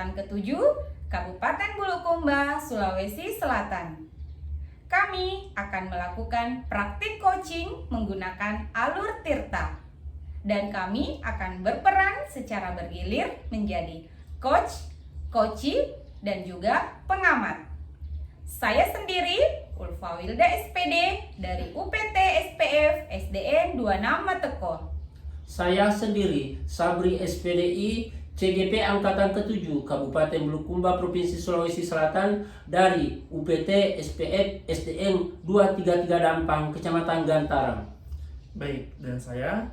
Angkatan ke-7, Kabupaten Bulukumba, Sulawesi Selatan. Kami akan melakukan praktik coaching menggunakan alur Tirta. Dan kami akan berperan secara bergilir menjadi coach, coachee, dan juga pengamat. Saya sendiri, Ulfa Wilda SPD dari UPT SPF SDN 26 Mateko. Saya sendiri, Sabri SPDI, CGP Angkatan ke-7, Kabupaten Bulukumba, Provinsi Sulawesi Selatan dari UPT SPF SDN 233 Dampang, Kecamatan Gantaram. Baik, dan saya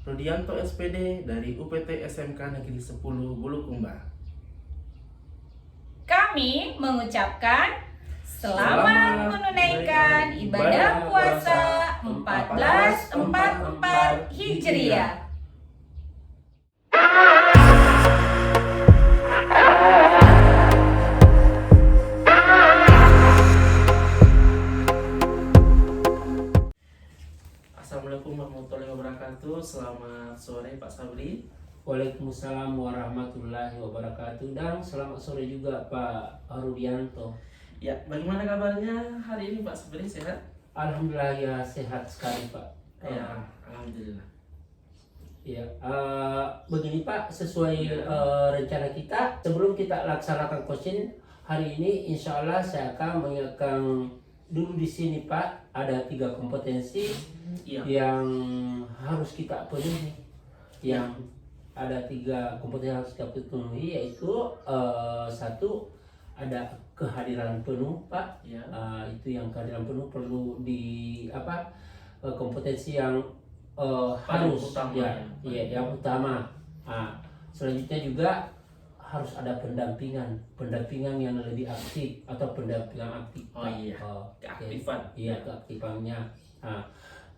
Rudianto SPD dari UPT SMK Negeri 10 Bulukumba. Kami mengucapkan selamat menunaikan ibadah puasa 1444 Hijriah. Assalamualaikum warahmatullahi wabarakatuh. Selamat sore Pak Sabri. Waalaikumsalam warahmatullahi wabarakatuh. Dan selamat sore juga Pak Rudianto. Ya, bagaimana kabarnya hari ini Pak Sabri, sehat? Alhamdulillah ya, sehat sekali Pak. Ya, alhamdulillah. Ya, begini Pak, sesuai rencana kita, sebelum kita laksanakan coaching hari ini, insya Allah saya akan mengingatkan dulu di sini Pak, ada 3 kompetensi yang harus kita penuhi. Yang ada 3 kompetensi yang harus kita penuhi, yaitu satu, ada kehadiran penuh Pak. Itu yang kehadiran penuh perlu kompetensi yang harus utama, yang utama. Selanjutnya juga harus ada pendampingan yang lebih aktif atau pendampingan aktif. Keaktifan. Iya, keaktifannya.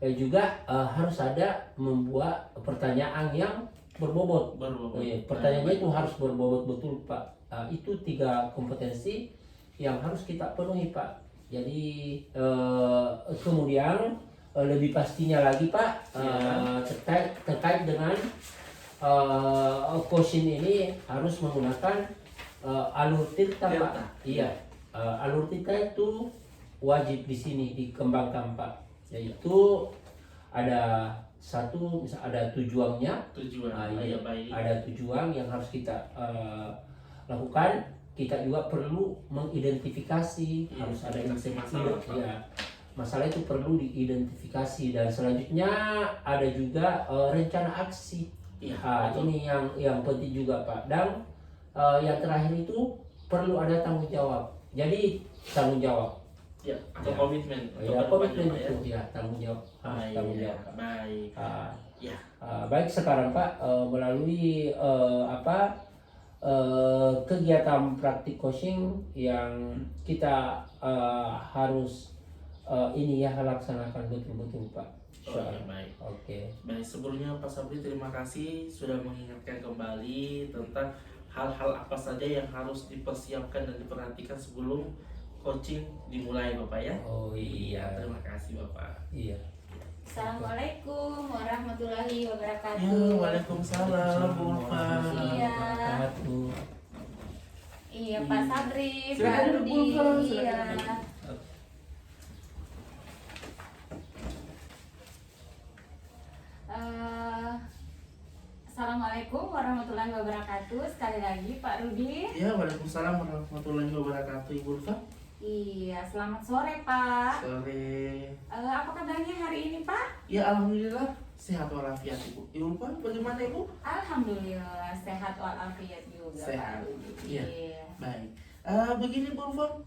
Dan juga harus ada membuat pertanyaan yang berbobot. Pertanyaannya itu harus berbobot betul Pak. Itu 3 kompetensi yang harus kita penuhi Pak. Jadi kemudian lebih pastinya lagi Pak, terkait dengan coaching ini harus menggunakan alur Tirta Pak. Iya, alur Tirta itu wajib di sini dikembangkan Pak. Yaitu ada satu, misal ada tujuannya. Ada tujuan yang harus kita lakukan. Kita juga perlu mengidentifikasi, harus ada masalah. Masalah itu perlu diidentifikasi, dan selanjutnya ada juga rencana aksi. Ini yang penting juga Pak. Dan yang terakhir itu perlu ada tanggung jawab. Jadi tanggung jawab. Komitmen. Komitmen itu tanggung jawab. Baik. Baik, sekarang Pak, melalui kegiatan praktik coaching yang kita harus laksanakan betul-betul Pak. Baik. Oke. Baik, sebelumnya Pak Sabri terima kasih sudah mengingatkan kembali tentang hal-hal apa saja yang harus dipersiapkan dan diperhatikan sebelum coaching dimulai Bapak ya. Oh iya. Terima kasih Bapak. Iya. Assalamualaikum warahmatullahi wabarakatuh. Ya, waalaikumsalam Bu Ulfa. Iya Pak Sabri, Pak Silakan, Bu Rudi. Ulfa, Iya. silakan. Assalamualaikum warahmatullahi wabarakatuh. Sekali lagi Pak Rudi. Ya, waalaikumsalam warahmatullahi wabarakatuh Ibu Ulfa. Iya, selamat sore Pak. Sore. Apa kabarnya hari ini Pak? Ya, alhamdulillah sehat walafiat Ibu. Ibu Ulfa, bagaimana Ibu? Alhamdulillah sehat walafiat juga Sehat. Pak Rudi. Iya. Baik. Begini Bu Ulfa,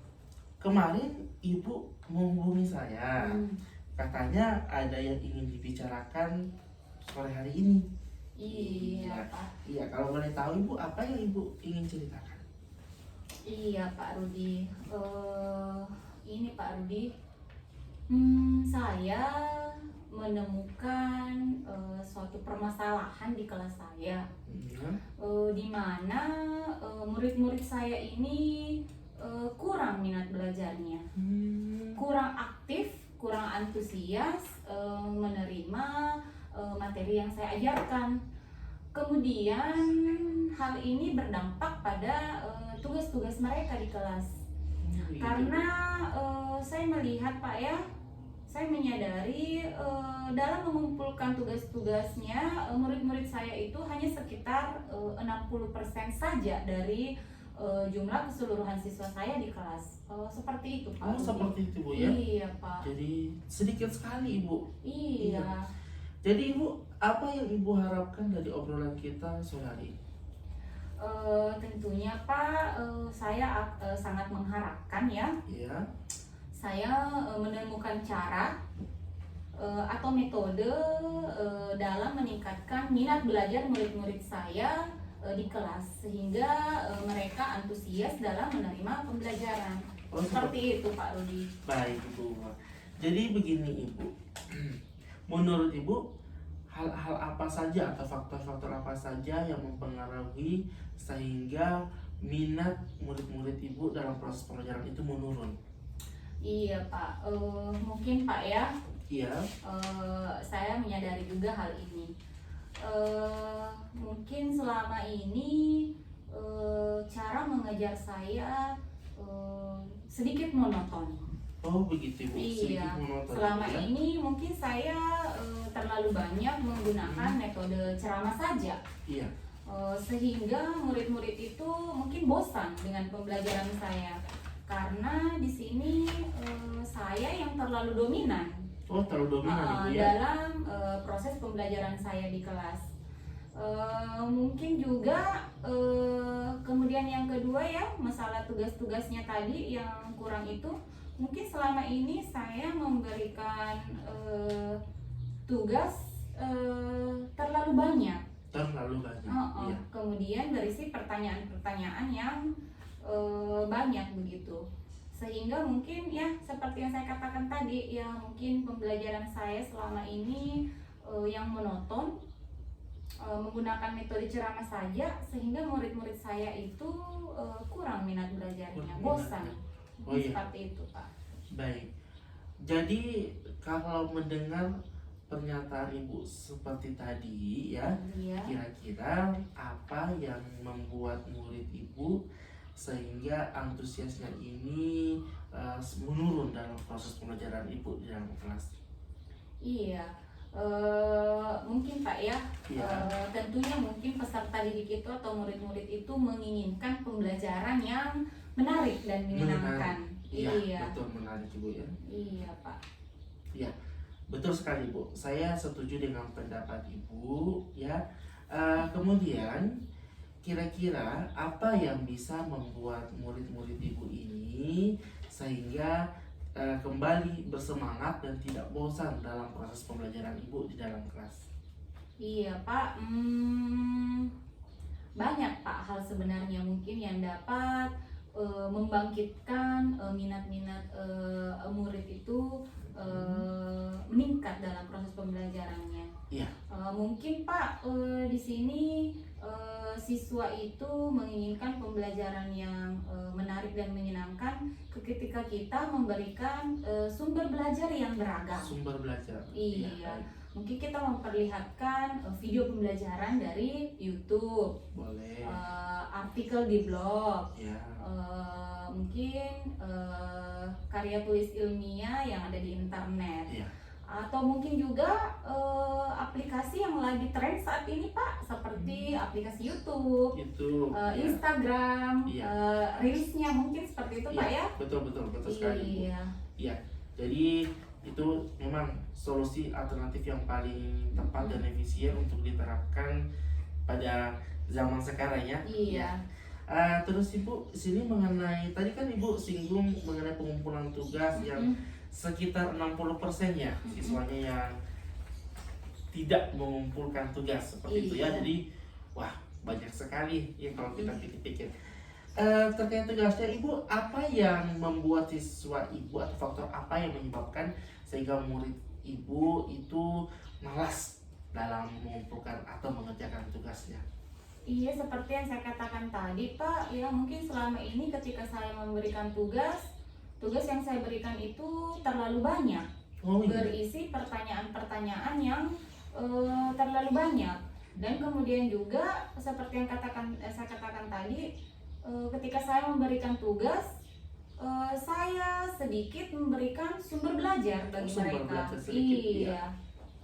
kemarin Ibu menghubungi saya. Katanya ada yang ingin dibicarakan sore hari ini. Iya Pak. Iya, kalau boleh tahu Ibu, apa yang Ibu ingin ceritakan? Iya Pak Rudi. Ini Pak Rudi, saya menemukan suatu permasalahan di kelas saya, di mana murid-murid saya ini kurang minat belajarnya, kurang aktif, kurang antusias menerima materi yang saya ajarkan. Kemudian hal ini berdampak pada tugas-tugas mereka di kelas. Gitu. Karena saya melihat Pak ya, saya menyadari dalam mengumpulkan tugas-tugasnya murid-murid saya itu hanya sekitar 60% saja dari jumlah keseluruhan siswa saya di kelas. Seperti itu Pak. Oh, seperti itu Bu ya. Iya Pak. Jadi sedikit sekali Ibu. Iya. Jadi Ibu, apa yang Ibu harapkan dari obrolan kita sore hari ini? Tentunya Pak, saya sangat mengharapkan ya, Ya. saya menemukan cara atau metode dalam meningkatkan minat belajar murid-murid saya di kelas, sehingga mereka antusias dalam menerima pembelajaran. Oh, Seperti itu Pak Rudi. Baik Ibu. Jadi begini Ibu, menurut Ibu hal-hal apa saja atau faktor-faktor apa saja yang mempengaruhi sehingga minat murid-murid Ibu dalam proses pembelajaran itu menurun? Iya Pak, mungkin Pak ya, Iya. saya menyadari juga hal ini. Mungkin selama ini cara mengajar saya sedikit monoton. Oh begitu Ibu, sedikit Iya, monoton selama ya. ini mungkin saya terlalu banyak menggunakan metode ceramah saja. Iya. Sehingga murid-murid itu mungkin bosan dengan pembelajaran saya, karena di sini saya yang terlalu dominan Oh terlalu dominan Ibu ya. dalam proses pembelajaran saya di kelas. Mungkin juga kemudian yang kedua ya, masalah tugas-tugasnya tadi yang kurang itu, mungkin selama ini saya memberikan tugas terlalu banyak. Terlalu banyak. Iya. Kemudian berisi pertanyaan-pertanyaan yang banyak begitu, sehingga mungkin ya seperti yang saya katakan tadi ya, mungkin pembelajaran saya selama ini yang monoton, menggunakan metode ceramah saja, sehingga murid-murid saya itu kurang minat belajarnya, bosan. Oh iya. Seperti itu Pak. Baik. Jadi kalau mendengar pernyataan Ibu seperti tadi ya, Iya. kira-kira apa yang membuat murid Ibu sehingga antusiasnya ini menurun dalam proses pembelajaran Ibu di dalam kelas? Iya. Mungkin Pak ya, Iya. tentunya mungkin peserta didik itu atau murid-murid itu menginginkan pembelajaran yang menarik dan menyenangkan. Iya, betul, menarik Ibu ya. Iya Pak. Iya, betul sekali Bu. Saya setuju dengan pendapat Ibu ya. Kemudian kira-kira apa yang bisa membuat murid-murid Ibu ini sehingga kembali bersemangat dan tidak bosan dalam proses pembelajaran Ibu di dalam kelas? Iya Pak. Banyak Pak hal sebenarnya mungkin yang dapat membangkitkan minat-minat murid itu meningkat dalam proses pembelajarannya. Iya. Mungkin Pak di sini siswa itu menginginkan pembelajaran yang menarik dan menyenangkan ketika kita memberikan sumber belajar yang beragam. Sumber belajar. Iya. Baik. Mungkin kita memperlihatkan video pembelajaran dari YouTube, Boleh. artikel di blog, Ya. mungkin karya tulis ilmiah yang ada di internet, Iya. atau mungkin juga aplikasi yang lagi tren saat ini Pak, seperti aplikasi YouTube, Itu. Ya. Instagram, Iya. rilisnya mungkin seperti itu Pak ya. Betul sekali Bu. Iya. Iya, jadi itu memang solusi alternatif yang paling tepat dan efisien untuk diterapkan pada zaman sekarang ya. Iya. Terus Ibu sini mengenai tadi kan Ibu singgung mengenai pengumpulan tugas yang sekitar 60% ya siswanya yang tidak mengumpulkan tugas seperti itu ya. Iya. Jadi wah banyak sekali ya kalau kita pikir-pikir. Terkait tugasnya Ibu, apa yang membuat siswa Ibu atau faktor apa yang menyebabkan sehingga murid Ibu itu malas dalam mengumpulkan atau mengerjakan tugasnya? Iya, seperti yang saya katakan tadi Pak, ya mungkin selama ini ketika saya memberikan tugas yang saya berikan itu terlalu banyak, Oh iya. berisi pertanyaan-pertanyaan yang terlalu banyak, dan kemudian juga seperti yang saya katakan tadi, ketika saya memberikan tugas, saya sedikit memberikan sumber belajar bagi Sumber mereka. belajar sedikit, Iya,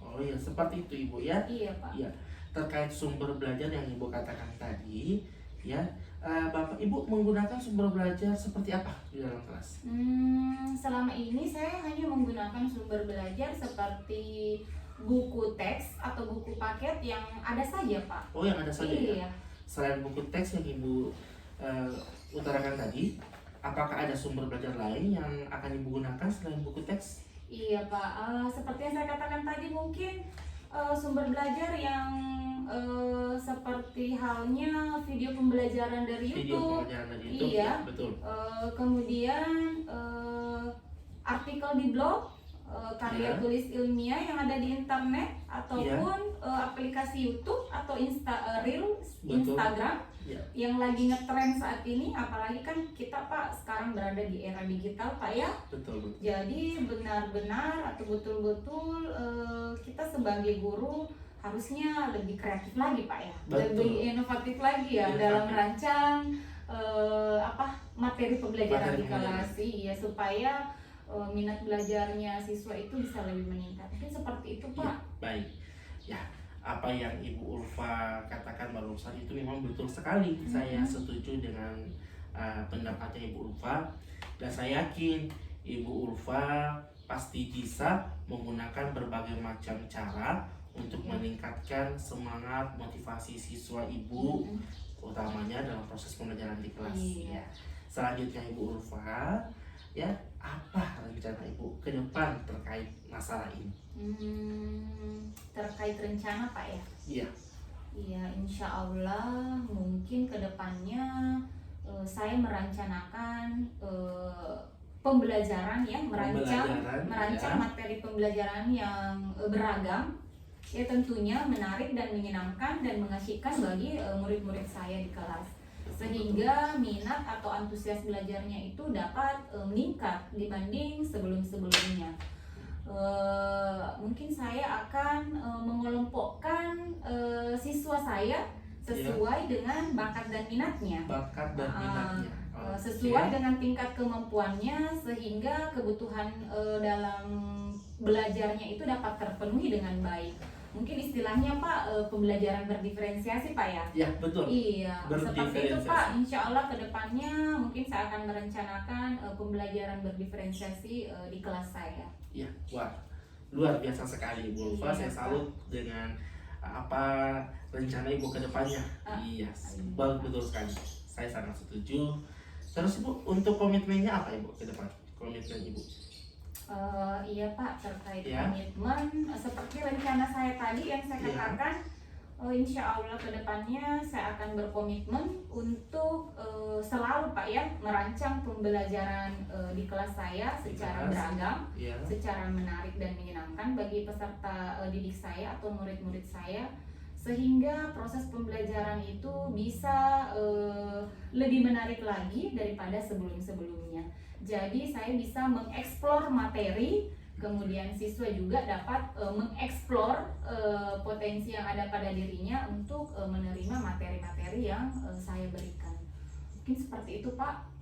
Oh iya, seperti itu Ibu ya. iya Pak. Iya, terkait sumber belajar yang Ibu katakan tadi, ya, Bapak Ibu menggunakan sumber belajar seperti apa di dalam kelas? Selama ini saya hanya menggunakan sumber belajar seperti buku teks atau buku paket yang ada saja Pak. Oh, yang ada saja ya. Iya. Selain buku teks yang Ibu utarakan tadi, apakah ada sumber belajar lain yang akan Ibu gunakan selain buku teks? Iya Pak, seperti yang saya katakan tadi mungkin sumber belajar yang seperti halnya video pembelajaran dari Video YouTube, pembelajaran dari YouTube, iya. ya, betul. Kemudian artikel di blog, karya Iya. tulis ilmiah yang ada di internet ataupun aplikasi YouTube atau Reels Betul. Instagram Ya. yang lagi ngetren saat ini. Apalagi kan kita Pak sekarang berada di era digital Pak ya. Betul, betul. Jadi benar-benar atau betul-betul kita sebagai guru harusnya lebih kreatif lagi Pak ya, Betul. lebih inovatif lagi ya Inovatif. dalam merancang materi pembelajaran Materi di kelas, iya, supaya minat belajarnya siswa itu bisa lebih meningkat. Mungkin seperti itu Ya, Pak. baik. Ya, apa yang Ibu Ulfa katakan barusan itu memang betul sekali. Saya setuju dengan pendapatnya Ibu Ulfa, dan saya yakin Ibu Ulfa pasti bisa menggunakan berbagai macam cara untuk meningkatkan semangat motivasi siswa Ibu, utamanya dalam proses pembelajaran di kelas. Iya. Selanjutnya Ibu Ulfa, ya, apa rencana Ibu ke depan terkait masalah ini? Terkait rencana Pak ya. Iya. Iya, insya Allah mungkin kedepannya saya merencanakan pembelajaran ya, merancang Pembelajaran, ya. materi pembelajaran yang beragam, ya tentunya menarik dan menyenangkan dan mengasyikan bagi murid-murid saya di kelas, sehingga minat atau antusias belajarnya itu dapat meningkat dibanding sebelum-sebelumnya. Mungkin saya akan mengelompokkan siswa saya sesuai dengan bakat dan minatnya, Bakat dan minatnya. sesuai dengan tingkat kemampuannya, sehingga kebutuhan dalam belajarnya itu dapat terpenuhi dengan baik. Mungkin istilahnya Pak, pembelajaran berdiferensiasi Pak ya. Ya, betul. Iya, seperti itu Berdiferensiasi. Pak. Insya Allah kedepannya mungkin saya akan merencanakan pembelajaran berdiferensiasi di kelas saya. Ya, wah, luar biasa sekali Ibu Ulfa. Iya, Saya salut dengan apa rencana Ibu ke depannya. Iya, iya. betul sekali. Saya sangat setuju. Terus Ibu, untuk komitmennya apa Ibu ke depan? Komitmen Ibu? Iya Pak, terkait Ya. komitmen seperti rencana saya tadi yang saya Ya. katakan, insya Allah kedepannya saya akan berkomitmen untuk selalu Pak ya merancang pembelajaran di kelas saya secara kelas. beragam, Ya. secara menarik dan menyenangkan bagi peserta didik saya atau murid-murid saya, sehingga proses pembelajaran itu bisa lebih menarik lagi daripada sebelum-sebelumnya. Jadi saya bisa mengeksplor materi, kemudian siswa juga dapat mengeksplor potensi yang ada pada dirinya untuk menerima materi-materi yang saya berikan. Mungkin seperti itu Pak.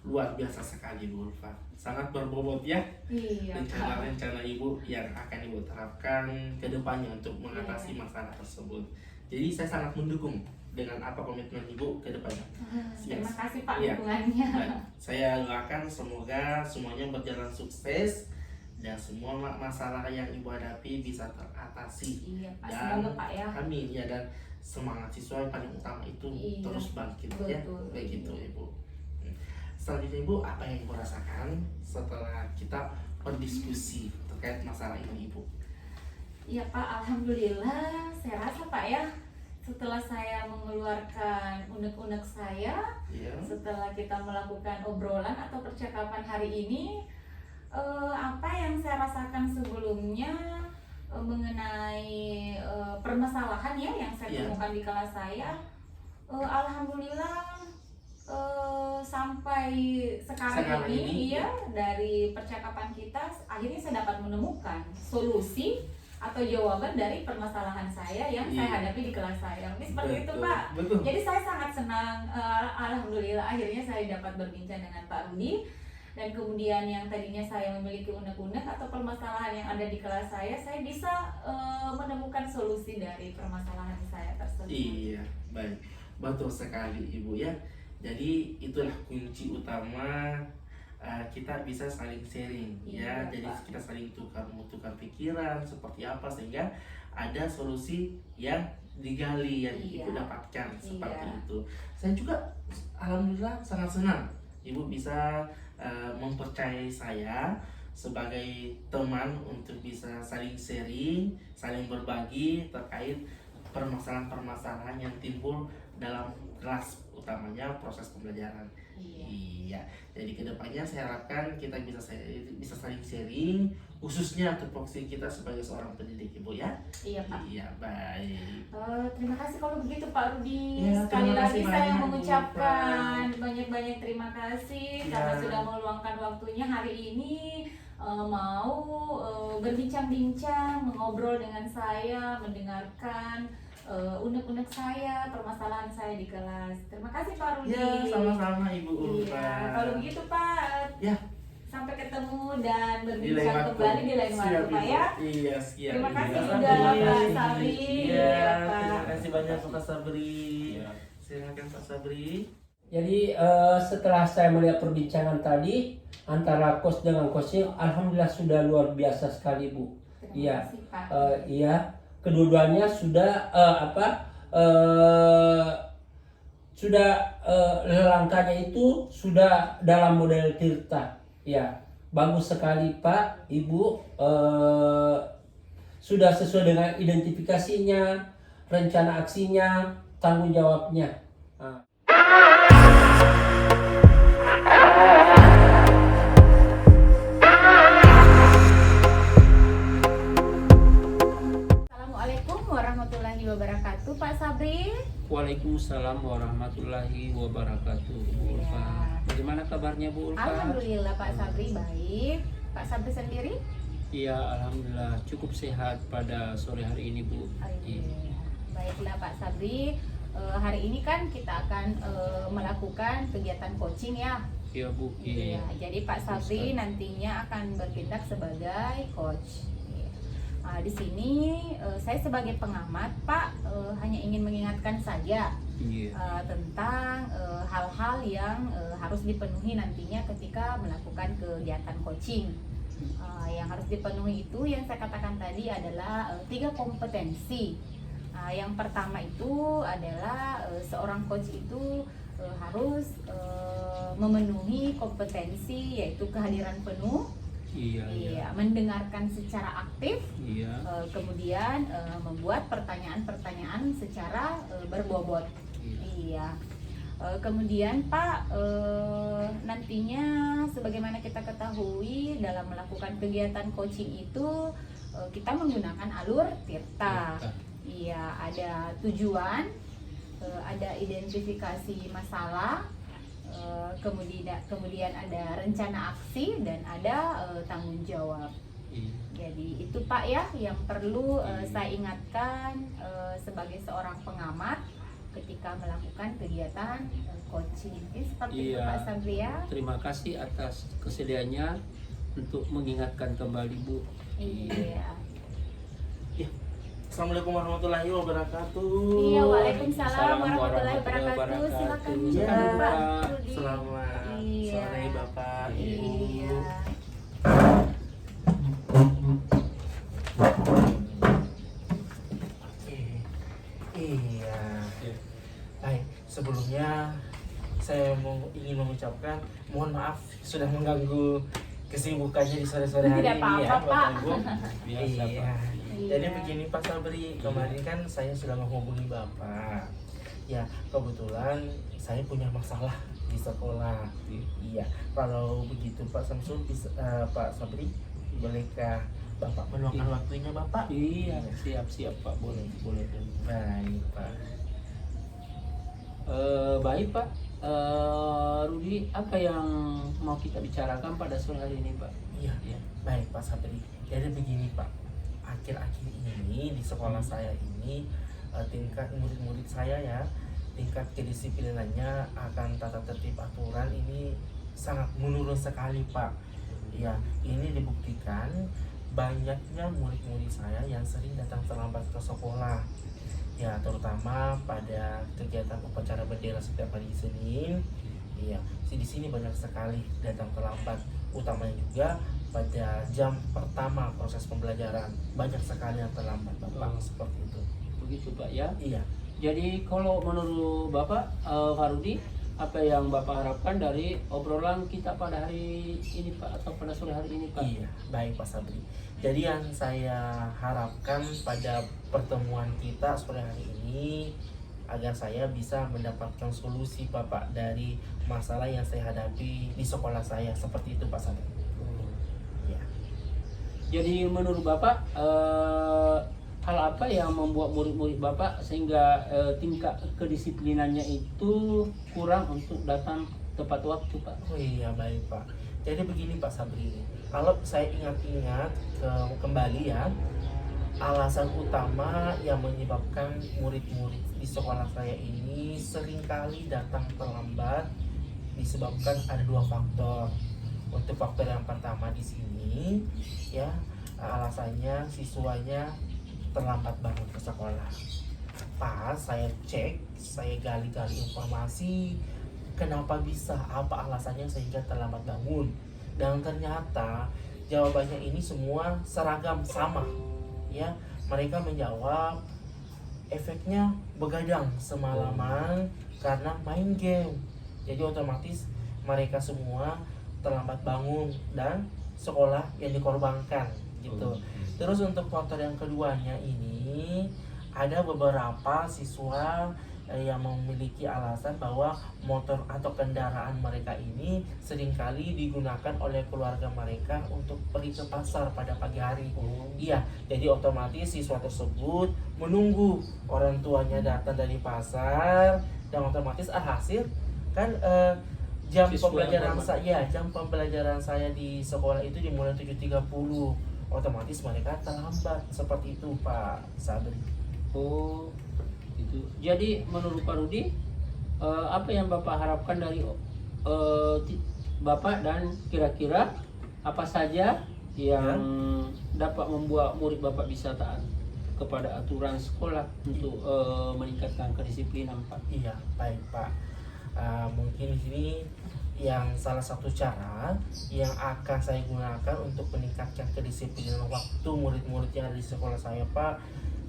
Luar biasa sekali Bu Ulfa. Sangat berbobot ya Iya Pak. rencana-rencana Ibu yang akan Ibu terapkan ke depannya untuk mengatasi masalah tersebut. Jadi saya sangat mendukung dengan apa komitmen Ibu ke depannya. Terima kasih Pak Iya. dukungannya. Baik, saya doakan semoga semuanya berjalan sukses dan semua masalah yang Ibu hadapi bisa teratasi. Iya Pak, Dan semoga Pak ya. amin ya, dan semangat siswa yang paling utama itu Iya. terus bangkit Betul. ya. Begitu Ibu. Selanjutnya Ibu, apa yang Ibu rasakan setelah kita berdiskusi terkait masalah ini Ibu? Iya Pak, alhamdulillah saya rasa Pak ya, setelah saya mengeluarkan unek-unek saya, Iya. setelah kita melakukan obrolan atau percakapan hari ini, apa yang saya rasakan sebelumnya mengenai permasalahan ya yang saya Iya. temukan di kelas saya, alhamdulillah sampai sekarang ini iya. iya, dari percakapan kita akhirnya saya dapat menemukan solusi atau jawaban dari permasalahan saya yang saya hadapi di kelas saya. Mungkin seperti itu Betul, Pak. betul. Jadi saya sangat senang, alhamdulillah akhirnya saya dapat berbincang dengan Pak Rudi. Dan kemudian yang tadinya saya memiliki unek-unek atau permasalahan yang ada di kelas saya bisa menemukan solusi dari permasalahan saya tersebut. Iya, baik. Betul sekali Ibu ya. Jadi itulah kunci utama, kita bisa saling sharing ya. Iya, Jadi Pak. kita saling tukar pikiran seperti apa sehingga ada solusi yang digali yang Iya. Ibu dapatkan seperti Iya. itu. Saya juga alhamdulillah sangat senang Ibu bisa mempercayai saya sebagai teman untuk bisa saling sharing, saling berbagi terkait permasalahan-permasalahan yang timbul dalam kelas, utamanya proses pembelajaran. Iya. Jadi kedepannya saya harapkan kita bisa saling sharing, khususnya tupoksi kita sebagai seorang pendidik Ibu ya. Iya Pak. Iya, baik. Terima kasih kalau begitu Pak Rudi. Ya, Sekali terima lagi kasih saya banyak, mengucapkan banyak-banyak terima kasih Ya. karena sudah meluangkan waktunya hari ini mau berbincang-bincang, mengobrol dengan saya, mendengarkan unek-unek saya, permasalahan saya di kelas. Terima kasih Pak Rudi. Ya, sama-sama Ibu Ulfa. Iya, kalau begitu Pak. Ya. Sampai ketemu dan Di lain berbincang waktu. kembali di lain waktu Siap, Pak Ibu. ya. Iya, siap. Terima kasih Iya. juga Iya. Pak Sabri. Iya, Pak. terima kasih banyak Pak Sabri. Iya. Silakan Pak Sabri. Jadi setelah saya melihat perbincangan tadi antara coach dengan coaching, alhamdulillah sudah luar biasa sekali Bu. Terima Iya. kasih Pak. Iya, kedua-duanya sudah sudah langkahnya itu sudah dalam model Tirta. Ya, bagus sekali Pak, Ibu. Sudah sesuai dengan identifikasinya, rencana aksinya, tanggung jawabnya. Assalamualaikum warahmatullahi wabarakatuh Pak Sabri. Waalaikumsalam warahmatullahi wabarakatuh. Bu Ulfa. Bagaimana kabarnya Bu Ulfa? Alhamdulillah Pak Sabri baik. Pak Sabri sendiri? Iya, alhamdulillah cukup sehat pada sore hari ini Bu. Iya. Baiklah Pak Sabri. Hari ini kan kita akan melakukan kegiatan coaching ya. Iya Bu. Iya. Jadi Pak Sabri nantinya akan bertindak sebagai coach. Di sini saya sebagai pengamat Pak hanya ingin mengingatkan saja Iya. tentang hal-hal yang harus dipenuhi nantinya ketika melakukan kegiatan coaching. Yang harus dipenuhi itu yang saya katakan tadi adalah 3 kompetensi. Yang pertama itu adalah seorang coach itu harus memenuhi kompetensi yaitu kehadiran penuh. Iya. Mendengarkan secara aktif, Iya. kemudian membuat pertanyaan-pertanyaan secara berbobot. Iya. Kemudian Pak, nantinya sebagaimana kita ketahui dalam melakukan kegiatan coaching itu kita menggunakan alur Tirta. Iya, ada tujuan, ada identifikasi masalah, kemudian ada rencana aksi dan ada tanggung jawab. Iya. Jadi itu Pak ya yang perlu saya ingatkan sebagai seorang pengamat ketika melakukan kegiatan coaching. Seperti itu Iya. Pak Sabri ya. Terima kasih atas kesediaannya untuk mengingatkan kembali Bu. Iya. Assalamualaikum warahmatullahi wabarakatuh. Iya, waalaikumsalam Salam warahmatullahi warahmatullahi wabarakatuh. Silakan wabarakatuh. Iya. Pak Pak. Rudi. Selamat Iya. sore Bapak Ibu. Iya. Oke. Iya. Baik, sebelumnya saya ingin mengucapkan mohon maaf sudah mengganggu kesibukannya di sore-sore hari Tidak ini ya apa-apa, Pak. Bapak Ibu. Biasa, Iya. Pak. Jadi Iya. begini Pak Sabri, kemarin kan saya sudah menghubungi Bapak. Ya, kebetulan saya punya masalah di sekolah. Iya, kalau begitu Pak Samsul, Pak Sabri, bolehkah Bapak meluangkan waktunya Bapak? Iya, siap Pak, boleh. Baik Pak. Baik Pak. Rudi, apa yang mau kita bicarakan pada sore hari ini Pak? Iya, Iya. baik Pak Sabri. Jadi begini Pak, akhir-akhir ini di sekolah saya ini tingkat murid-murid saya ya, tingkat kedisiplinannya akan tata tertib aturan ini sangat menurun sekali Pak. Ya, ini dibuktikan banyaknya murid-murid saya yang sering datang terlambat ke sekolah. Ya, terutama pada kegiatan upacara bendera setiap hari Senin. Iya, di sini banyak sekali datang terlambat, utamanya juga pada jam pertama proses pembelajaran banyak sekali yang terlambat Bapak, seperti itu. Begitu Pak ya. Iya. Jadi kalau menurut Bapak Farudi, apa yang Bapak harapkan dari obrolan kita pada hari ini Pak, atau pada sore hari ini Pak? Iya, baik Pak Sabri. Jadi yang saya harapkan pada pertemuan kita sore hari ini agar saya bisa mendapatkan solusi Bapak dari masalah yang saya hadapi di sekolah saya, seperti itu Pak Sabri. Ya. Jadi menurut Bapak hal apa yang membuat murid-murid Bapak sehingga tingkat kedisiplinannya itu kurang untuk datang tepat waktu Pak? Oh iya, baik Pak. Jadi begini Pak Sabri, kalau saya ingat-ingat kembali ya, alasan utama yang menyebabkan murid-murid di sekolah saya ini seringkali datang terlambat disebabkan ada dua faktor. Untuk faktor yang pertama di sini ya, alasannya siswanya terlambat bangun ke sekolah. Pas saya cek, saya gali-gali informasi kenapa bisa, apa alasannya sehingga terlambat bangun, dan ternyata jawabannya ini semua seragam sama ya. Mereka menjawab efeknya begadang semalaman karena main game, jadi otomatis mereka semua terlambat bangun dan sekolah yang dikorbankan gitu. Terus untuk faktor yang keduanya ini, ada beberapa siswa yang memiliki alasan bahwa motor atau kendaraan mereka ini seringkali digunakan oleh keluarga mereka untuk pergi ke pasar pada pagi hari. Iya, jadi otomatis siswa tersebut menunggu orang tuanya datang dari pasar, dan otomatis alhasil kan jam pembelajaran saya di sekolah itu dimulai 7.30. Otomatis mereka terlambat, seperti itu Pak Sabri. Oh, itu. Jadi menurut Pak Rudi, apa yang Bapak harapkan dari Bapak, dan kira-kira apa saja yang dapat membuat murid Bapak bisa taat kepada aturan sekolah untuk meningkatkan kedisiplinan Pak? Iya, baik Pak. Mungkin di sini yang salah satu cara yang akan saya gunakan untuk meningkatkan kedisiplinan waktu murid-murid yang ada di sekolah saya Pak,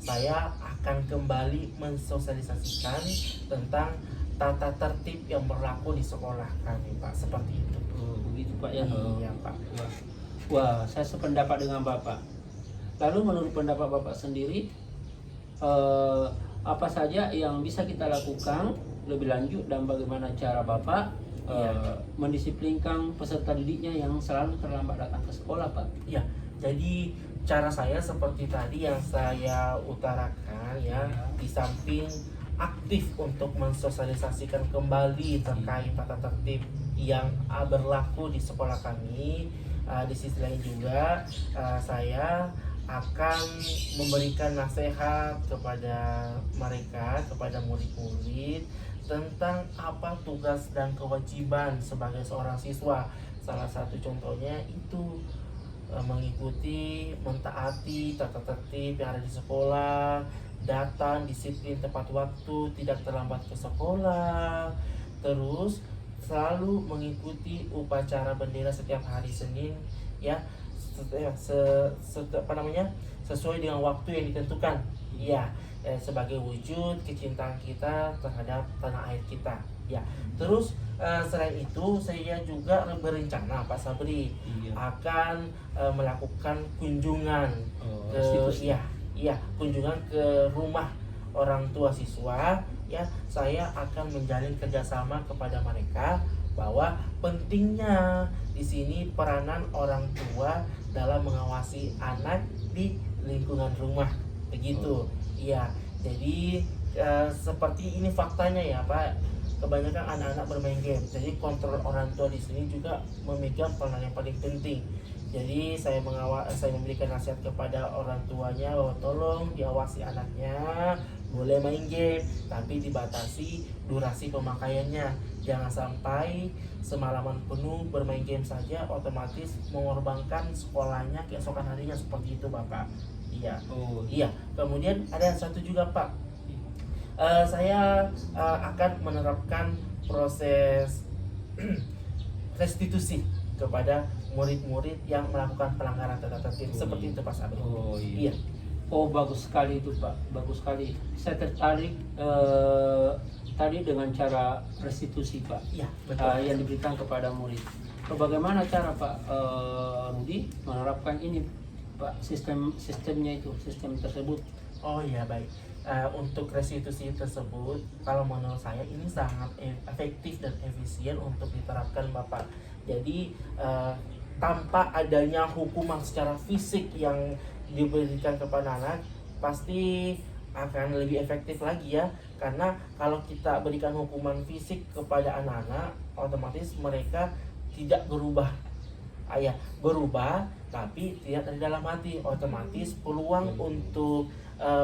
saya akan kembali mensosialisasikan tentang tata tertib yang berlaku di sekolah kami Pak, seperti itu. Begitu Pak ya. Iya Pak. Wah, saya sependapat dengan Bapak. Lalu menurut pendapat Bapak sendiri, apa saja yang bisa kita lakukan lebih lanjut, dan bagaimana cara Bapak mendisiplinkan peserta didiknya yang selalu terlambat datang ke sekolah Pak? Iya, jadi cara saya seperti tadi yang saya utarakan ya, di samping aktif untuk mensosialisasikan kembali terkait tata tertib yang berlaku di sekolah kami, di sisi lain juga saya akan memberikan nasihat kepada mereka, kepada murid-murid tentang apa tugas dan kewajiban sebagai seorang siswa. Salah satu contohnya itu mengikuti, mentaati tata tertib yang ada di sekolah, datang disiplin tepat waktu, tidak terlambat ke sekolah, terus selalu mengikuti upacara bendera setiap hari Senin ya, sesuai dengan waktu yang ditentukan ya, sebagai wujud kecintaan kita terhadap tanah air kita ya. Terus selain itu saya juga berencana Pak Sabri akan melakukan kunjungan kunjungan ke rumah orang tua siswa ya. Saya akan menjalin kerjasama kepada mereka bahwa pentingnya di sini peranan orang tua dalam mengawasi anak di lingkungan rumah, begitu. Iya, jadi seperti ini faktanya ya Pak. Kebanyakan anak-anak bermain game, jadi kontrol orang tua di sini juga memegang peranan yang paling penting. Jadi saya memberikan nasihat kepada orang tuanya bahwa tolong diawasi anaknya, boleh main game tapi dibatasi durasi pemakaiannya. Jangan sampai semalaman penuh bermain game saja, otomatis mengorbankan sekolahnya keesokan harinya, seperti itu Bapak. Iya. Oh Iya. Kemudian ada satu juga Pak. Saya akan menerapkan proses restitusi kepada murid-murid yang melakukan pelanggaran tata tertib, seperti itu Pak Sabri. Oh Iya. Oh bagus sekali itu Pak, bagus sekali. Saya tertarik tadi dengan cara restitusi Pak, Iya, betul. yang diberikan kepada murid. Bagaimana cara Pak Rudi menerapkan ini Pak, sistemnya itu, sistem tersebut? Oh iya, baik. Untuk restitusi tersebut, kalau menurut saya ini sangat efektif dan efisien untuk diterapkan Bapak. Jadi tanpa adanya hukuman secara fisik yang diberikan kepada anak, pasti akan lebih efektif lagi ya. Karena kalau kita berikan hukuman fisik kepada anak-anak, otomatis mereka tidak berubah. Berubah tapi tidak dari dalam hati, otomatis peluang untuk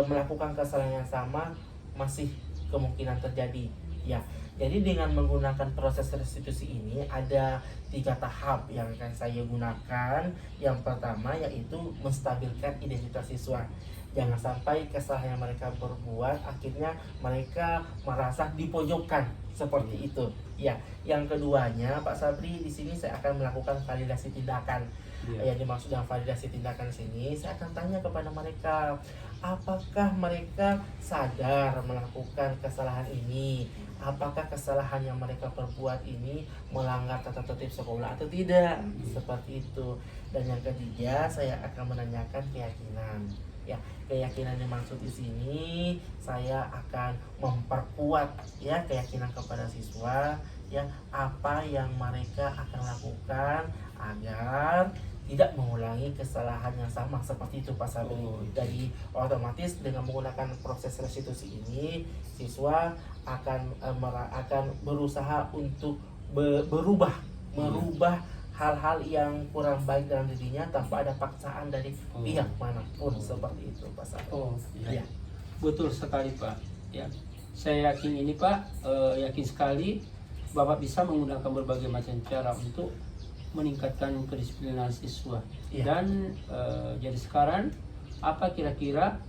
melakukan kesalahan yang sama masih kemungkinan terjadi ya. Jadi dengan menggunakan proses restitusi ini ada 3 tahap yang akan saya gunakan. Yang pertama yaitu menstabilkan identitas siswa. Jangan sampai kesalahan yang mereka berbuat akhirnya mereka merasa dipojokkan, seperti itu ya. Yang keduanya Pak Sabri, di sini saya akan melakukan validasi tindakan. Yang dimaksud dengan validasi tindakan sini, saya akan tanya kepada mereka, apakah mereka sadar melakukan kesalahan ini, apakah kesalahan yang mereka perbuat ini melanggar tata tertib sekolah atau tidak, seperti itu. Dan yang ketiga, saya akan menanyakan keyakinan. Ya, keyakinan yang maksud di sini saya akan memperkuat ya keyakinan kepada siswa ya, apa yang mereka akan lakukan agar tidak mengulangi kesalahan yang sama, seperti itu Pak Sabri. Jadi otomatis dengan menggunakan proses restitusi ini, siswa akan berusaha untuk merubah hal-hal yang kurang baik dalam dirinya tanpa ada paksaan dari pihak manapun, seperti itu Pak Sabri. Iya. Betul sekali Pak. Ya, saya yakin ini Pak, yakin sekali Bapak bisa menggunakan berbagai macam cara untuk meningkatkan kedisiplinan siswa. Dan jadi sekarang apa kira-kira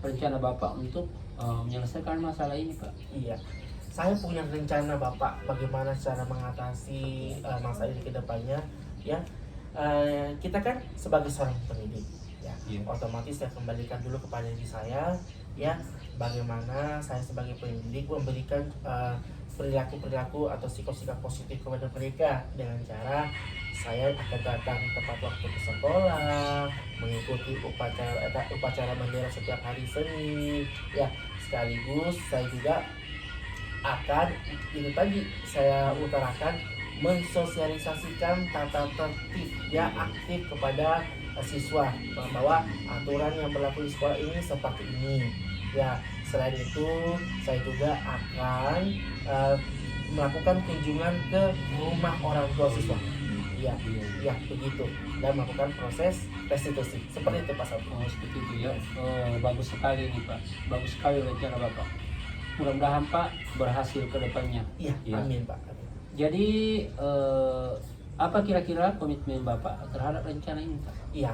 rencana Bapak untuk menyelesaikan masalah ini Pak? Iya, saya punya rencana Bapak bagaimana cara mengatasi masalah ini ke depannya ya. Kita kan sebagai seorang pendidik ya, otomatis saya kembalikan dulu kepada diri saya ya, bagaimana saya sebagai pendidik memberikan perilaku atau sikap positif kepada mereka dengan cara saya akan datang tepat waktu ke sekolah, mengikuti upacara bendera setiap hari Senin ya. Sekaligus saya juga akan itu tadi saya utarakan, mensosialisasikan tata tertib ya, aktif kepada siswa bahwa aturan yang berlaku di sekolah ini seperti ini ya. Selain itu saya juga akan melakukan kunjungan ke rumah orang tua siswa ya begitu, dan melakukan proses restitusi, seperti itu Pak Sabri. Seperti itu ya. Bagus sekali nih Pak, bagus sekali rencana Bapak. Mudah-mudahan Pak berhasil ke depannya. Iya, amin Pak. Jadi apa kira-kira komitmen Bapak terhadap rencana ini Pak? Iya,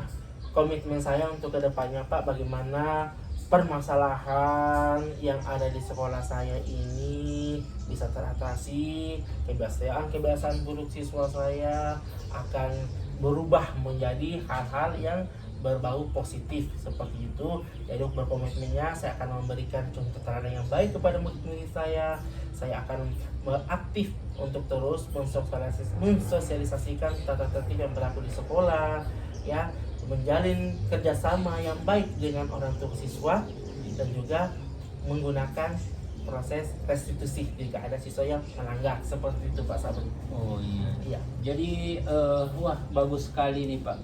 komitmen saya untuk kedepannya Pak, bagaimana permasalahan yang ada di sekolah saya ini bisa teratasi, kebiasaan buruk siswa saya akan berubah menjadi hal-hal yang berbau positif, seperti itu. Jadi berkomitmennya saya akan memberikan contoh teladan yang baik kepada murid-murid saya. Saya akan aktif untuk terus mensosialisasikan tata tertib yang berlaku di sekolah ya, menjalin kerjasama yang baik dengan orang tua siswa, dan juga menggunakan proses restitusi jika ada siswa yang melanggar, seperti itu Pak Sabri. Iya. Jadi wah bagus sekali nih Pak,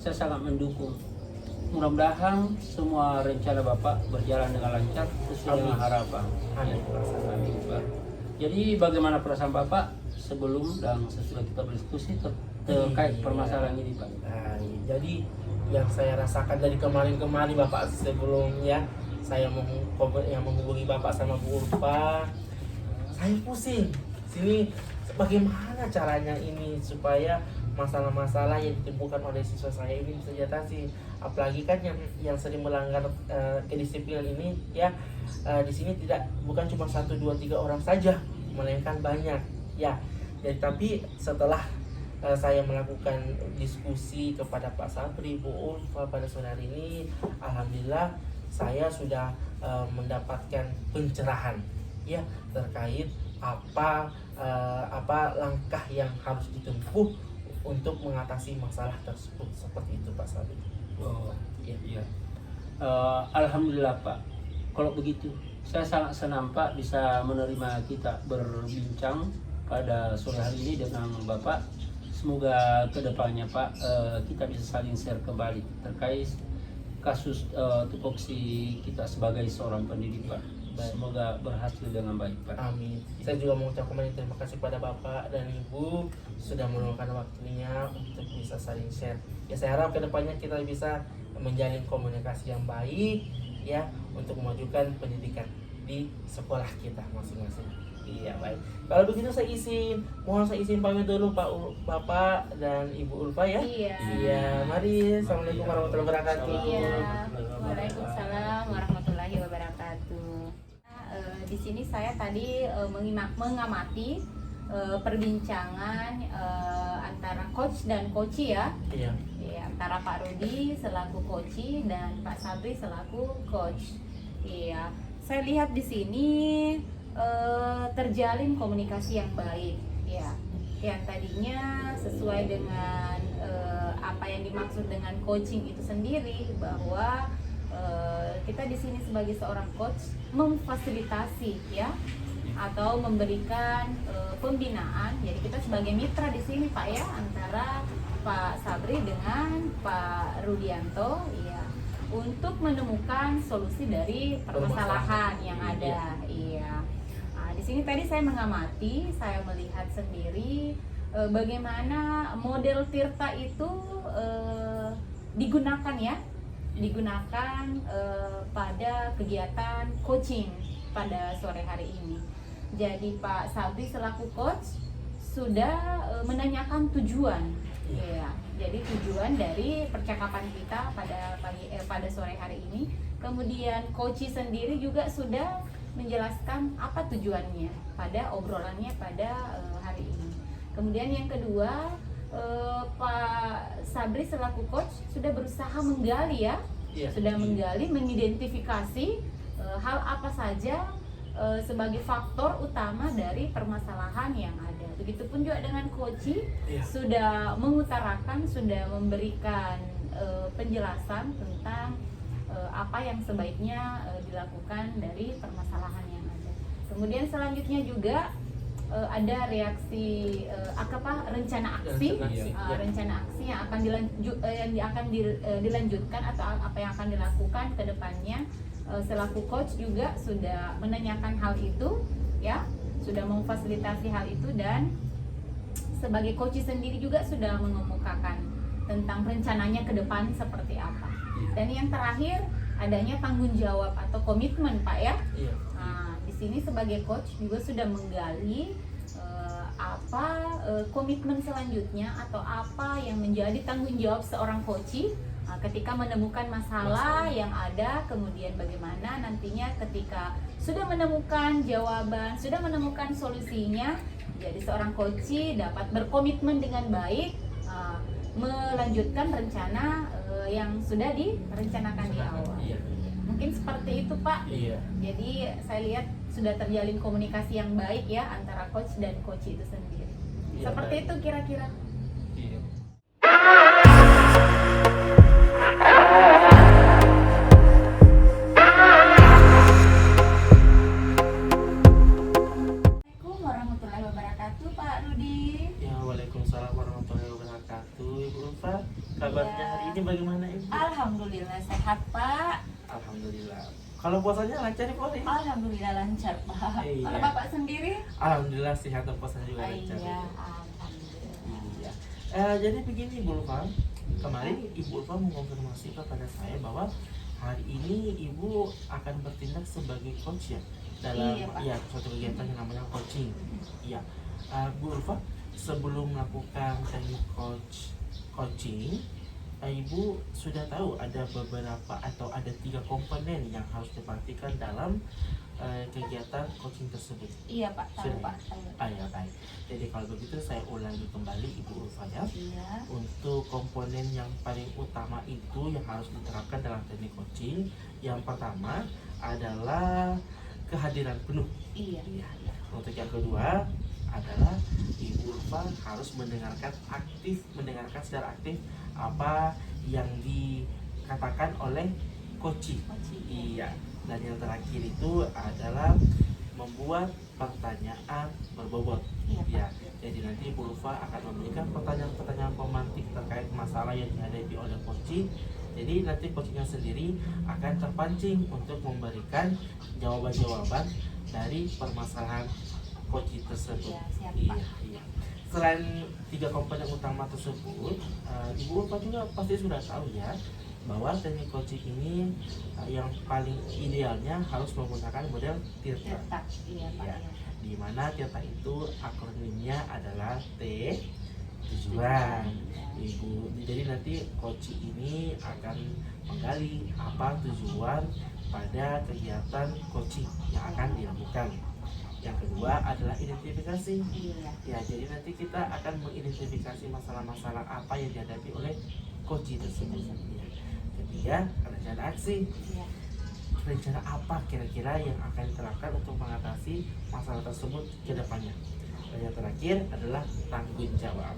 saya sangat mendukung. Mudah-mudahan semua rencana Bapak berjalan dengan lancar sesuai dengan harapan. Amin. Amin Pak. Jadi bagaimana perasaan Bapak sebelum dan sesudah kita berdiskusi terkait permasalahan ini Pak. Nah, jadi yang saya rasakan dari kemarin-kemarin Bapak, sebelumnya saya menghubungi Bapak sama Bu Ulfa, saya pusing. Sini bagaimana caranya ini supaya masalah-masalah yang ditemukan oleh siswa saya ini bisa diatasi. Apalagi kan yang sering melanggar kedisiplinan ini ya, di sini bukan cuma 1, 2, 3 orang saja, melainkan banyak ya. Jadi tapi setelah saya melakukan diskusi kepada Pak Sabri, Bu Ulfa pada sore hari ini, alhamdulillah saya sudah mendapatkan pencerahan ya terkait apa langkah yang harus ditempuh untuk mengatasi masalah tersebut, seperti itu Pak Sabri. Oh iya. Alhamdulillah Pak. Kalau begitu, saya sangat senang Pak bisa menerima kita berbincang pada sore hari ini dengan Bapak. Semoga kedepannya Pak kita bisa saling share kembali terkait kasus tupoksi kita sebagai seorang pendidik Pak. Semoga berhasil dengan baik Pak. Amin. Saya juga mengucapkan banyak terima kasih pada Bapak dan Ibu sudah meluangkan waktunya untuk bisa saling share. Ya saya harap kedepannya kita bisa menjalin komunikasi yang baik ya untuk memajukan pendidikan di sekolah kita masing-masing. Iya baik. Kalau begitu mohon saya izin pamit dulu Bapak dan Ibu Ulfa ya. Iya. Mari. Assalamualaikum warahmatullahi wabarakatuh. Iya. Waalaikumsalam warahmatullahi wabarakatuh. Di sini saya tadi mengamati perbincangan antara coach dan coach ya. Iya. Antara Pak Rudi selaku coach dan Pak Sabri selaku coach. Iya. Saya lihat di sini terjalin komunikasi yang baik ya. Yang tadinya sesuai dengan apa yang dimaksud dengan coaching itu sendiri, bahwa kita di sini sebagai seorang coach memfasilitasi ya, atau memberikan pembinaan. Jadi kita sebagai mitra di sini Pak ya, antara Pak Sabri dengan Pak Rudianto ya, untuk menemukan solusi dari permasalahan yang ada. Iya. Nah, di sini tadi saya mengamati, saya melihat sendiri bagaimana model Tirta itu digunakan ya, pada kegiatan coaching pada sore hari ini. Jadi Pak Sabri selaku coach sudah menanyakan tujuan. Ya, jadi tujuan dari percakapan kita pada sore hari ini. Kemudian coach sendiri juga sudah menjelaskan apa tujuannya pada obrolannya pada hari ini. Kemudian yang kedua, Pak Sabri selaku coach sudah berusaha menggali ya, sudah menggali, mengidentifikasi hal apa saja sebagai faktor utama dari permasalahan yang ada. Begitupun juga dengan coach sudah mengutarakan, sudah memberikan penjelasan tentang apa yang sebaiknya dilakukan dari permasalahan yang ada. Kemudian selanjutnya juga ada reaksi rencana aksi yang akan dilanjutkan atau apa yang akan dilakukan ke depannya. Selaku coach juga sudah menanyakan hal itu ya, sudah memfasilitasi hal itu, dan sebagai coach sendiri juga sudah mengemukakan tentang rencananya ke depan seperti apa. Dan yang terakhir adanya tanggung jawab atau komitmen Pak ya. Nah, di sini sebagai coach juga sudah menggali komitmen selanjutnya atau apa yang menjadi tanggung jawab seorang coach ketika menemukan masalah yang ada, kemudian bagaimana nantinya ketika sudah menemukan jawaban, sudah menemukan solusinya, jadi seorang coach dapat berkomitmen dengan baik melanjutkan rencana yang sudah direncanakan di awal. Mungkin seperti itu Pak. Jadi saya lihat sudah terjalin komunikasi yang baik ya antara coach dan coach itu sendiri. Seperti itu kira-kira. Assalamualaikum warahmatullahi wabarakatuh Pak Rudi. Ya, waalaikumsalam warahmatullahi wabarakatuh. Ibu Ulfa, kabarnya hari ini bagaimana Ibu? Alhamdulillah sehat Pak. Alhamdulillah. Kalau puasanya lancar nih Poli? Alhamdulillah lancar Pak. Iya. Kalau Bapak sendiri? Alhamdulillah sehat dan puasanya juga lancar. Iya, alhamdulillah. Iya. Jadi begini Bu Ulfa, kemarin Ibu Ulfa mengonfirmasi kepada saya bahwa hari ini Ibu akan bertindak sebagai coach ya dalam Iya, Pak. suatu kegiatan yang namanya coaching. Iya. Bu Ulfa, sebelum melakukan teknik coaching, Ibu sudah tahu ada beberapa atau ada 3 komponen yang harus diperhatikan dalam kegiatan coaching tersebut. Iya Pak, tahu Sudah. Pak. Tahu. Ya baik. Jadi kalau begitu saya ulangi kembali Ibu Ulfa ya. Iya. Untuk komponen yang paling utama itu yang harus diterapkan dalam teknik coaching, yang pertama adalah kehadiran penuh. Iya. Untuk yang kedua adalah Ibu Ulfa harus mendengarkan secara aktif apa yang dikatakan oleh coaching. Iya. Dan yang terakhir itu adalah membuat pertanyaan berbobot. Iya, Ya, Pak. jadi nanti Bu Ulfa akan memberikan pertanyaan-pertanyaan pemantik terkait masalah yang dihadapi oleh coaching. Jadi nanti coachingnya sendiri akan terpancing untuk memberikan jawaban-jawaban dari permasalahan coaching tersebut. Iya, siap, Iya, Pak. iya. Selain 3 komponen utama tersebut, Ibu Ulfa juga pasti sudah tahu ya bahwa teknik coaching ini yang paling idealnya harus menggunakan model TIRTA. Tirta. Iya Pak. Iya. Iya. Di mana TIRTA itu akronimnya adalah T, tujuan. Ibu, jadi nanti coaching ini akan menggali apa tujuan pada kegiatan coaching yang akan dilakukan. Yang kedua adalah identifikasi. Iya. Ya, jadi nanti kita akan mengidentifikasi masalah-masalah apa yang dihadapi oleh coaching tersebut. Ya. Ketiga, rencana aksi. Iya. Rencana apa kira-kira yang akan diterapkan untuk mengatasi masalah tersebut ke depannya. Dan yang terakhir adalah tanggung jawab.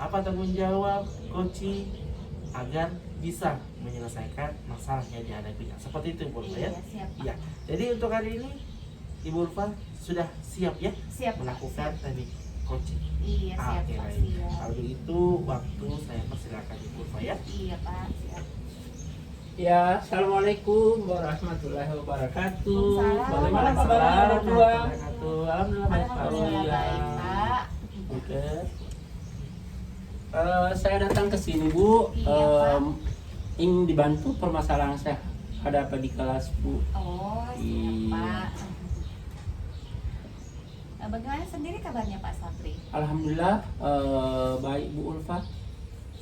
Apa tanggung jawab coaching agar bisa menyelesaikan masalah yang dihadapinya. Seperti itu Bu Ulfa ya. Iya, siap Pak. Iya. Jadi untuk hari ini Ibu Ulfa sudah siap ya Siap Pak. melakukan teknik coaching. Iya, siap Oke, Pak. baik. Siap. Kalau begitu waktu saya persilakan Ibu Ulfa ya. Iya Pak. Siap. Ya, assalamualaikum warahmatullahi wabarakatuh. Waalaikumsalam. Bagaimana kabar orang tua? Alhamdulillah baik Pak. Alhamdulillah baik Pak. Oke. Saya datang ke sini Bu, Iya, Pak. ingin dibantu permasalahan saya ada apa di kelas Bu. Oh, siap Iya. Pak. Bagaimana sendiri kabarnya Pak Sabri? Alhamdulillah baik Bu Ulfa.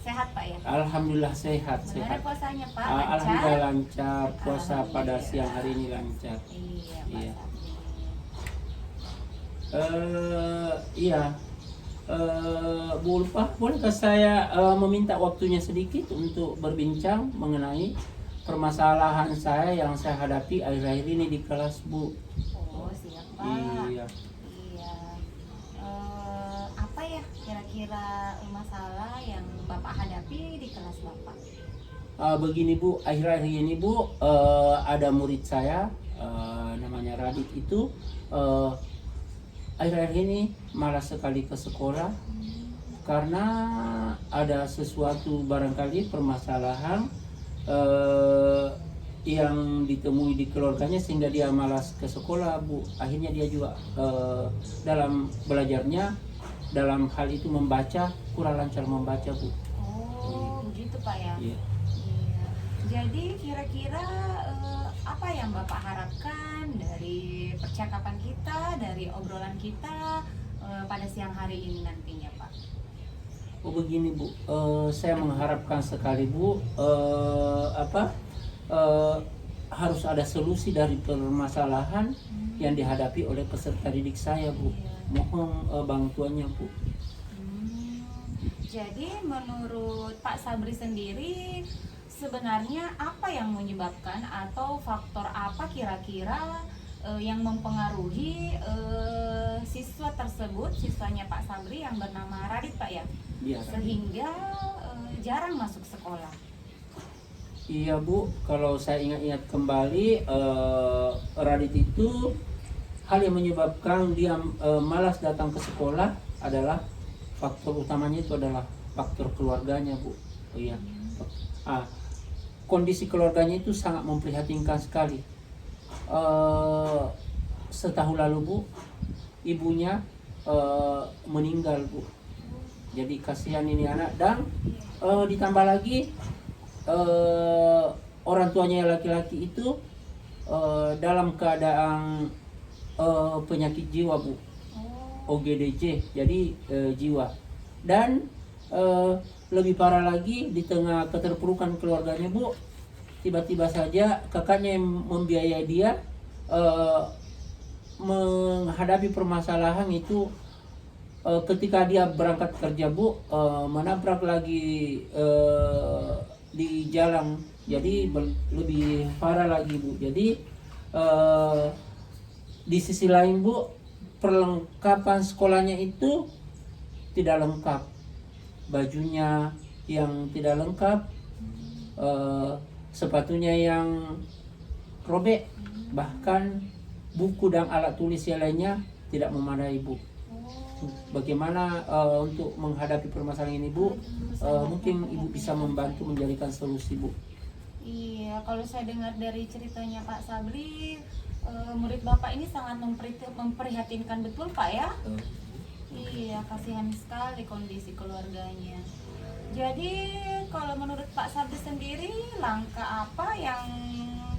Sehat Pak ya? Alhamdulillah sehat. Bagaimana puasanya Pak? Alhamdulillah lancar. Puasa pada Alhamdulillah. siang hari ini lancar. Iya Pak Iya. Sabri. Iya. Bu Ulfa, bolehkah saya meminta waktunya sedikit untuk berbincang mengenai permasalahan saya yang saya hadapi akhir-akhir ini di kelas Bu? Oh siap Pak. Iya. Iya. Apa ya kira-kira masalah yang Bapak hadapi di kelas Bapak? Begini Bu, akhir-akhir ini Bu, ada murid saya namanya Radit itu akhir-akhir ini malas sekali ke sekolah karena ada sesuatu barangkali permasalahan yang ditemui di keluarganya sehingga dia malas ke sekolah Bu. Akhirnya dia juga dalam belajarnya dalam hal itu membaca kurang lancar membaca Bu. Oh begitu Pak ya? Iya. Iya. Jadi kira-kira apa yang Bapak harapkan dari percakapan kita, dari obrolan kita pada siang hari ini nantinya Pak? Oh begini Bu, saya mengharapkan sekali Bu, harus ada solusi dari permasalahan yang dihadapi oleh peserta didik saya Bu. Mohon bantuannya Bu. Jadi menurut Pak Sabri sendiri sebenarnya apa yang menyebabkan atau faktor apa kira-kira yang mempengaruhi siswa tersebut, siswanya Pak Sabri yang bernama Radit Pak ya, Iya, sehingga jarang masuk sekolah? Iya Bu, kalau saya ingat-ingat kembali, Radit itu hal yang menyebabkan dia malas datang ke sekolah adalah faktor utamanya itu adalah faktor keluarganya Bu. Oh iya. Kondisi keluarganya itu sangat memprihatinkan sekali. setahun lalu Bu, ibunya meninggal Bu. Jadi kasihan ini anak, dan ditambah lagi orang tuanya yang laki-laki itu dalam keadaan penyakit jiwa Bu, OGDJ, jadi jiwa. Dan lebih parah lagi, di tengah keterpurukan keluarganya Bu, tiba-tiba saja kakaknya yang membiayai dia menghadapi permasalahan itu. Ketika dia berangkat kerja Bu, menabrak lagi di jalan, jadi lebih parah lagi Bu. Jadi di sisi lain Bu, perlengkapan sekolahnya itu tidak lengkap, bajunya yang tidak lengkap, sepatunya yang robek, bahkan buku dan alat tulis yang lainnya tidak memadai Bu. Bagaimana untuk menghadapi permasalahan ini Bu? Mungkin Ibu bisa membantu mencarikan solusi Bu. Iya, kalau saya dengar dari ceritanya Pak Sabri, murid Bapak ini sangat memprihatinkan betul Pak ya? Iya, kasihan sekali kondisi keluarganya. Jadi kalau menurut Pak Sabri sendiri, langkah apa yang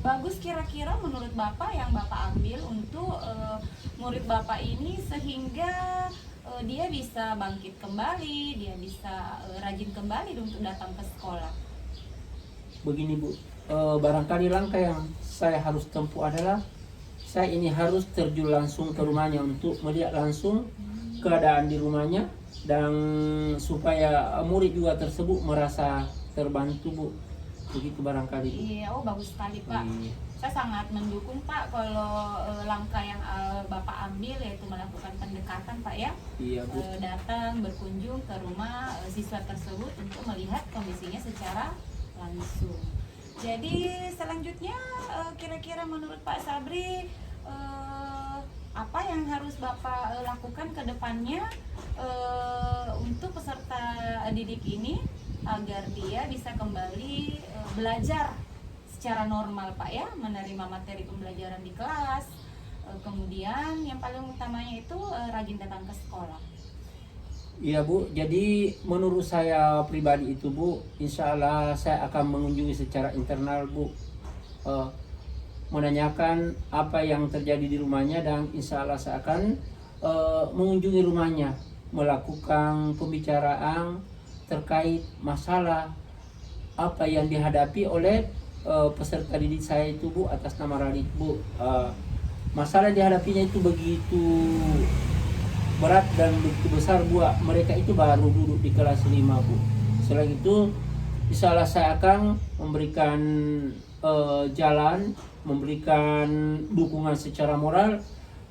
bagus kira-kira menurut Bapak yang Bapak ambil untuk murid Bapak ini sehingga dia bisa bangkit kembali, dia bisa rajin kembali untuk datang ke sekolah? Begini Bu, barangkali langkah yang saya harus tempuh adalah saya ini harus terjun langsung ke rumahnya untuk melihat langsung keadaan di rumahnya, dan supaya murid juga tersebut merasa terbantu Bu. Begitu barangkali Bu. Iya, oh bagus sekali Pak. Iya. Saya sangat mendukung Pak kalau langkah yang Bapak ambil yaitu melakukan pendekatan Pak ya. Iya Bu. Datang berkunjung ke rumah siswa tersebut untuk melihat kondisinya secara langsung. Jadi selanjutnya kira-kira menurut Pak Sabri apa yang harus Bapak lakukan ke depannya untuk peserta didik ini agar dia bisa kembali belajar secara normal Pak ya, menerima materi pembelajaran di kelas, kemudian yang paling utamanya itu rajin datang ke sekolah. Iya Bu, jadi menurut saya pribadi itu Bu, insya Allah saya akan mengunjungi secara internal Bu, menanyakan apa yang terjadi di rumahnya, dan insya Allah saya akan mengunjungi rumahnya, melakukan pembicaraan terkait masalah apa yang dihadapi oleh peserta didik saya itu Bu, atas nama Radit Bu. Masalah yang dihadapinya itu begitu berat dan begitu besar Bu, mereka itu baru duduk di kelas 5 Bu. Selain itu insya Allah saya akan memberikan jalan, memberikan dukungan secara moral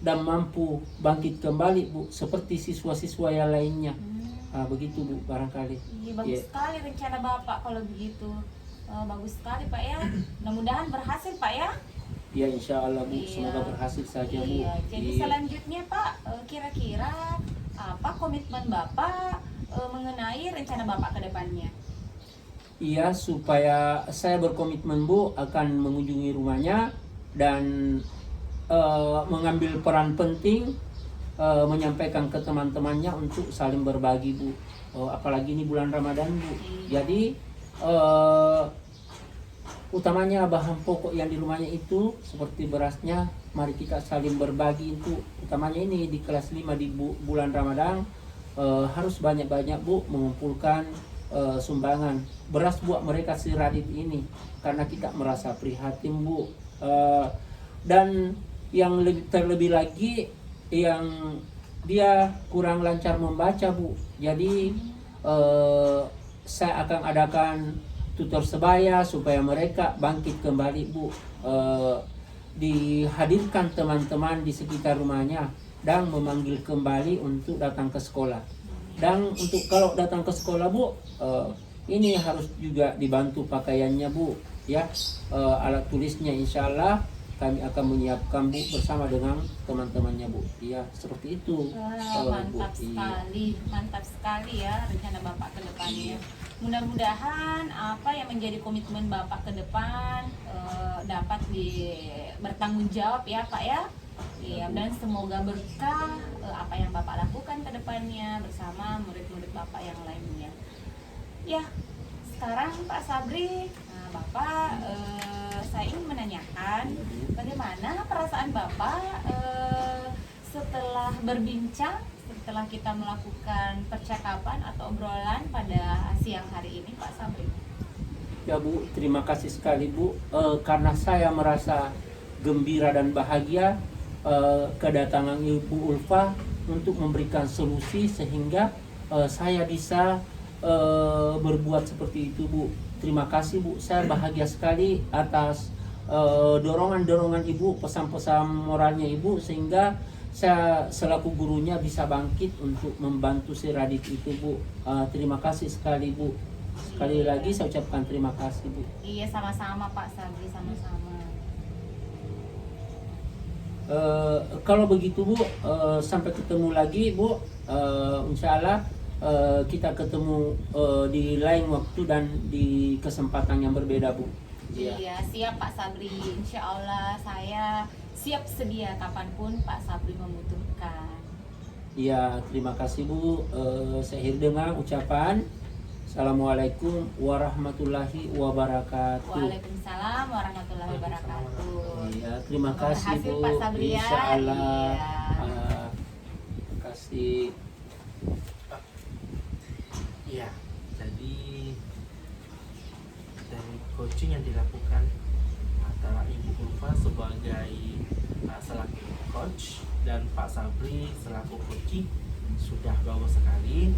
dan mampu bangkit kembali Bu, seperti siswa-siswa yang lainnya. Begitu Bu barangkali. Iya, bagus sekali rencana Bapak kalau begitu. Bagus sekali Pak ya. Mudah-mudahan berhasil Pak ya. Ya insya Allah Bu, Iya. semoga berhasil saja Bu. Iya, jadi selanjutnya Pak, kira-kira apa komitmen Bapak mengenai rencana Bapak ke depannya? Iya, supaya saya berkomitmen Bu akan mengunjungi rumahnya dan mengambil peran penting, menyampaikan ke teman-temannya untuk saling berbagi Bu. Apalagi ini bulan Ramadan Bu. Jadi utamanya bahan pokok yang di rumahnya itu seperti berasnya, mari kita saling berbagi itu. Utamanya ini di kelas 5 di bulan Ramadan harus banyak-banyak Bu mengumpulkan sumbangan beras buat mereka si Radit ini, karena kita merasa prihatin Bu. Dan yang terlebih lagi yang dia kurang lancar membaca Bu, jadi saya akan adakan tutor sebaya supaya mereka bangkit kembali Bu. Dihadirkan teman-teman di sekitar rumahnya dan memanggil kembali untuk datang ke sekolah. Dan untuk kalau datang ke sekolah Bu, ini harus juga dibantu pakaiannya Bu ya, alat tulisnya insya Allah, kami akan menyiapkan Bu bersama dengan teman-temannya Bu. Iya, seperti itu. Mantap Bu. Iya. sekali, mantap sekali ya rencana Bapak ke depannya. Mudah-mudahan apa yang menjadi komitmen Bapak ke depan dapat bertanggung jawab ya Pak ya. Iya, dan semoga berkah apa yang Bapak lakukan ke depannya bersama murid-murid Bapak yang lainnya. Ya, sekarang Pak Sabri, Bapak saya ingin menanyakan bagaimana perasaan Bapak setelah berbincang, setelah kita melakukan percakapan atau obrolan pada siang hari ini Pak Sabri. Ya Bu, terima kasih sekali Bu, karena saya merasa gembira dan bahagia kedatangan Ibu Ulfa untuk memberikan solusi sehingga saya bisa berbuat seperti itu Bu. Terima kasih Bu, saya bahagia sekali atas dorongan-dorongan Ibu, pesan-pesan moralnya Ibu, sehingga saya selaku gurunya bisa bangkit untuk membantu si Radit itu Bu. Terima kasih sekali Bu. Sekali lagi saya ucapkan terima kasih Bu. Iya, sama-sama Pak Sabri, sama-sama. Kalau begitu Bu, sampai ketemu lagi Bu. Insya Allah kita ketemu di lain waktu dan di kesempatan yang berbeda Bu. Iya, siap Pak Sabri. Insya Allah saya siap sedia kapanpun Pak Sabri membutuhkan. Iya, terima kasih Bu. Saya akhiri dengan ucapan Assalamualaikum warahmatullahi wabarakatuh. Waalaikumsalam warahmatullahi wabarakatuh. Iya, terima kasih Berhasil, Bu. Pak Sabri ya. Insya Allah. Iya. Terima kasih. Iya, jadi dari coaching yang dilakukan antara Ibu Ulfa sebagai selaku coach dan Pak Sabri selaku coaching sudah bagus sekali.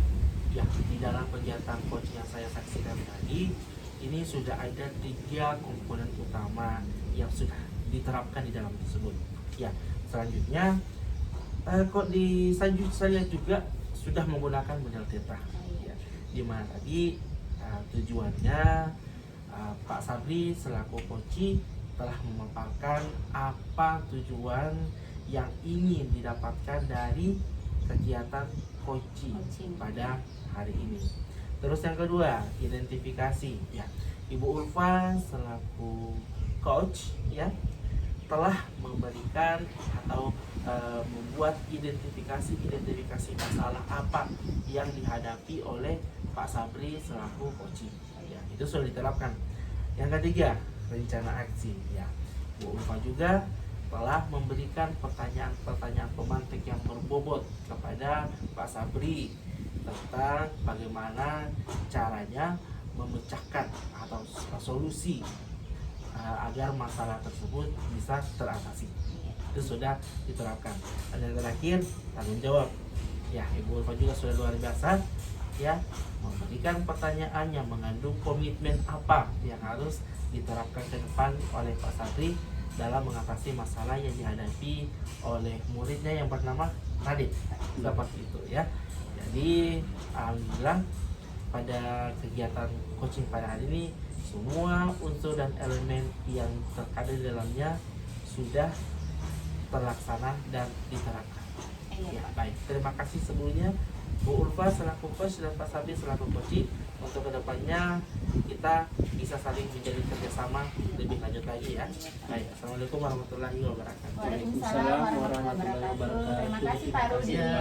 Ya, di dalam kegiatan coaching yang saya saksikan tadi, ini sudah ada 3 komponen utama yang sudah diterapkan di dalam tersebut. Ya, selanjutnya kok saya juga sudah menggunakan model tetra. Ya, di mana tadi tujuannya Pak Sabri selaku coach telah memaparkan apa tujuan yang ingin didapatkan dari kegiatan coaching pada hari ini. Terus yang kedua, identifikasi. Ya, Ibu Ulfa selaku coach ya telah memberikan atau membuat identifikasi masalah apa yang dihadapi oleh Pak Sabri selaku coaching. Ya, itu sudah diterapkan. Yang ketiga, rencana aksi. Ya, Bu Ulfa juga telah memberikan pertanyaan pemantik yang berbobot kepada Pak Sabri tentang bagaimana caranya memecahkan atau solusi agar masalah tersebut bisa teratasi. Itu sudah diterapkan. Dan yang terakhir, tanggung jawab. Ya, Ibu Ulfa juga sudah luar biasa ya memberikan pertanyaan yang mengandung komitmen apa yang harus diterapkan ke depan oleh Pak Sabri dalam mengatasi masalah yang dihadapi oleh muridnya yang bernama Radit. Seperti itu ya. Jadi alhamdulillah pada kegiatan coaching pada hari ini semua unsur dan elemen yang terkait di dalamnya sudah terlaksana dan diterapkan. Ya, baik. Terima kasih sebelumnya Bu Ulfa selaku coach dan Pak Sabri selaku coach. Untuk kedepannya kita bisa saling menjadi kerjasama lebih lanjut lagi ya. Baik. Assalamualaikum warahmatullahi wabarakatuh. Waalaikumsalam warahmatullahi wabarakatuh. Terima kasih Pak Rudi. Ya.